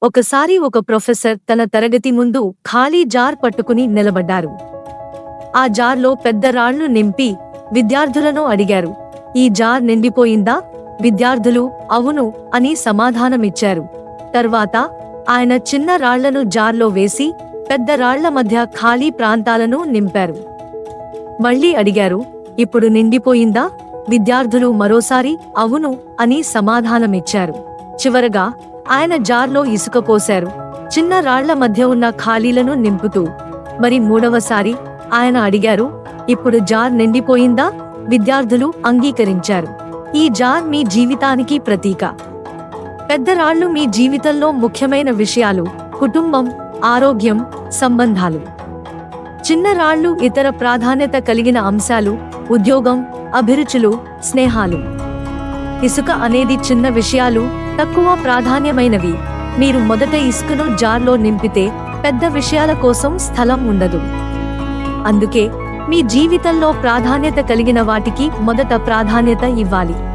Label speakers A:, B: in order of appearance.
A: ఒకసారి ఒక ప్రొఫెసర్ తన తరగతి ముందు ఖాళీ జార్ పట్టుకుని నిలబడ్డారు. ఆ జార్లో పెద్ద రాళ్లు నింపి విద్యార్థులను అడిగారు, ఈ జార్ నిండిపోయిందా? విద్యార్థులు అవును అని సమాధానమిచ్చారు. తర్వాత ఆయన చిన్న రాళ్లను జార్లో వేసి పెద్ద రాళ్ల మధ్య ఖాళీ ప్రాంతాలను నింపారు. మళ్ళీ అడిగారు, ఇప్పుడు నిండిపోయిందా? విద్యార్థులు మరోసారి అవును అని సమాధానమిచ్చారు. చివరగా ఆయన జార్లో ఇసుక పోశారు, చిన్న రాళ్ల మధ్య ఉన్న ఖాళీలను నింపుతూ. మరి మూడవసారి ఆయన అడిగారు, ఇప్పుడు జార్ నిండిపోయిందా? విద్యార్థులు అంగీకరించారు. ఈ జార్ మీ జీవితానికి ప్రతీక. పెద్ద రాళ్లు మీ జీవితంలో ముఖ్యమైన విషయాలు, కుటుంబం, ఆరోగ్యం, సంబంధాలు. చిన్న రాళ్లు ఇతర ప్రాధాన్యత కలిగిన అంశాలు, ఉద్యోగం, అభిరుచులు, స్నేహాలు. ఇసుక అనేది చిన్న విషయాలు, తక్కువ ప్రాధాన్యమైనవి. మీరు మొదట ఇసుకను జార్లో నింపితే పెద్ద విషయాల కోసం స్థలం ఉండదు. అందుకే మీ జీవితంలో ప్రాధాన్యత కలిగిన వాటికి మొదట ప్రాధాన్యత ఇవ్వాలి.